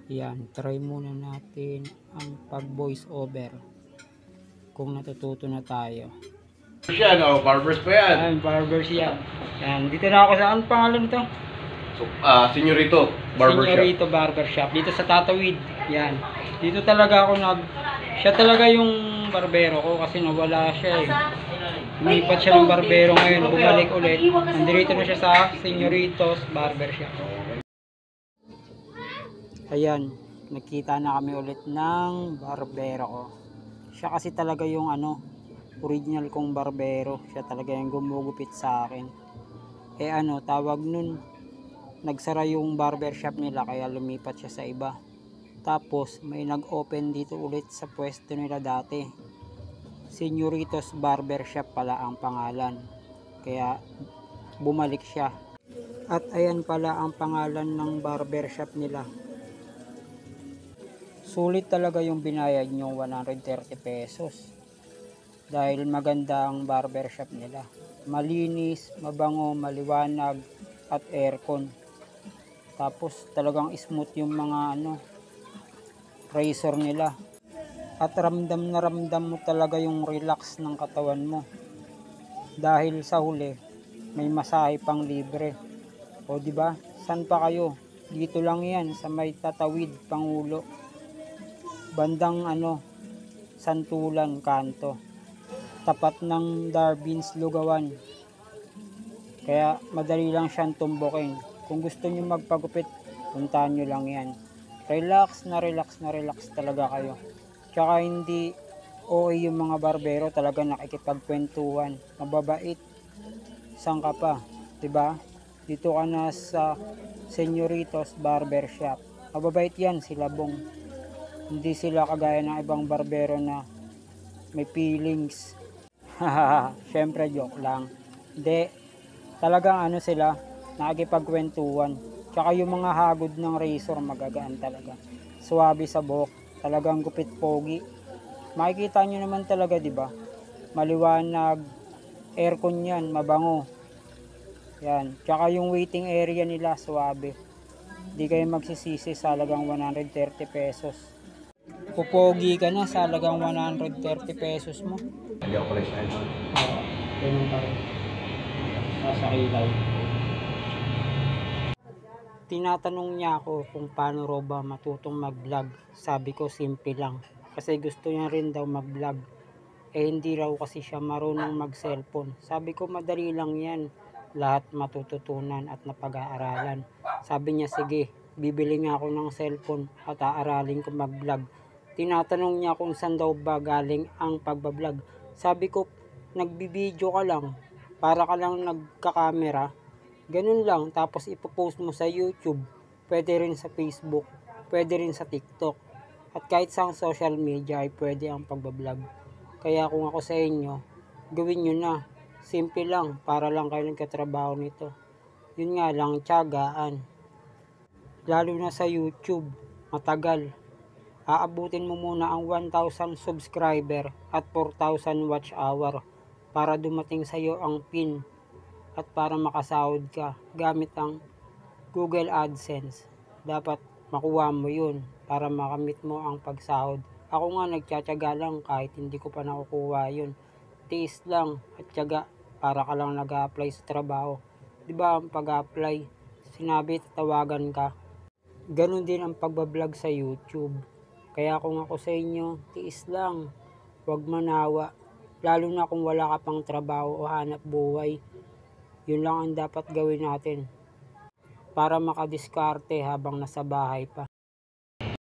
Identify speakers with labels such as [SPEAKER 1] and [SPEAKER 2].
[SPEAKER 1] Yan, try muna natin ang pag voice over kung natututo na tayo.
[SPEAKER 2] Yan, oh, barbers pa yan.
[SPEAKER 1] Yan, barbers yan. Yan, dito na ako sa, anong pangalan nito?
[SPEAKER 2] So, Senyorito Barbershop.
[SPEAKER 1] Senyorito Barbershop. Dito sa Tatawid. Yan. Dito talaga ako siya talaga yung barbero ko kasi nawala siya eh. Lumipat siya ng barbero ngayon, bumalik ulit. Nandito na siya sa Senyoritos Barbershop. Ayan, nakita na kami ulit ng barbero ko. Siya kasi talaga yung original kong barbero. Siya talaga yung gumugupit sa akin. Tawag nun, nagsara yung barbershop nila kaya lumipat siya sa iba. Tapos may nag-open dito ulit sa pwesto nila dati. Senyoritos Barbershop pala ang pangalan. Kaya bumalik siya. At ayan pala ang pangalan ng barbershop nila. Sulit talaga yung binayad nyo, 130 pesos. Dahil maganda ang barbershop nila. Malinis, mabango, maliwanag, at aircon. Tapos talagang smooth yung mga razor nila. At ramdam na ramdam mo talaga yung relax ng katawan mo. Dahil sa huli, may masahe pang libre. O di ba? San pa kayo? Dito lang yan sa may Tatawid, Pangulo. Bandang Santulan, Kanto. Tapat ng Darwin's Lugawan. Kaya madali lang siyang tumbukin. Kung gusto niyo magpagupit, puntahan niyo lang yan. Relax na relax na relax talaga kayo. Tsaka hindi OA yung mga barbero, talaga nakikipagkwentuhan. Mababait. Saan ka pa? Diba? Dito ka na sa Senyoritos Barbershop. Mababait yan sila Bong. Hindi sila kagaya ng ibang barbero na may feelings. Syempre joke lang. Hindi. Talagang sila, nakikipagkwentuhan. Tsaka yung mga hagod ng razor magagaan talaga. Suwabe sa buhok, talagang gupit pogi. Makikita nyo naman talaga, di ba? Maliwanag, aircon yan, mabango. Yan. Tsaka yung waiting area nila, suwabe. Di kayo magsisisi sa halagang 130 pesos. Pupogi ka na sa halagang 130 pesos mo.
[SPEAKER 2] Hindi ako pala siya.
[SPEAKER 1] Oo, ganun pa rin. Nasa kilay. Tinatanong niya ako kung paano raw ba matutong mag-vlog. Sabi ko simple lang. Kasi gusto niya rin daw mag-vlog. Hindi raw kasi siya marunong mag-cellphone. Sabi ko madali lang yan. Lahat matututunan at napag-aaralan. Sabi niya sige, bibili nga ako ng cellphone at aaralin ko mag-vlog. Tinatanong niya kung saan daw ba galing ang pagbablog. Sabi ko, nagbibideo ka lang. Para ka lang nagkakamera. Ganun lang, tapos ipopost mo sa YouTube, pwede rin sa Facebook, pwede rin sa TikTok, at kahit sa social media ay pwede ang pagbablog. Kaya kung ako sa inyo, gawin nyo na. Simple lang, para lang kayo nagkatrabaho nito. Yun nga lang, tiyagaan. Lalo na sa YouTube, matagal. Aabutin mo muna ang 1,000 subscriber at 4,000 watch hour para dumating sa iyo ang pin. At para makasahod ka gamit ang Google AdSense. Dapat makuha mo yun para makamit mo ang pagsahod. Ako nga nagtsatsaga lang kahit hindi ko pa nakukuha yun. Tiis lang at tiyaga para ka lang nag-a-apply sa trabaho. Diba ang pag-a-apply? Sinabi tatawagan ka. Ganon din ang pagbablog sa YouTube. Kaya kung ako sa inyo, tiis lang. Huwag manawa. Lalo na kung wala ka pang trabaho o hanap buhay. Yun lang ang dapat gawin natin para makadiskarte habang nasa bahay pa.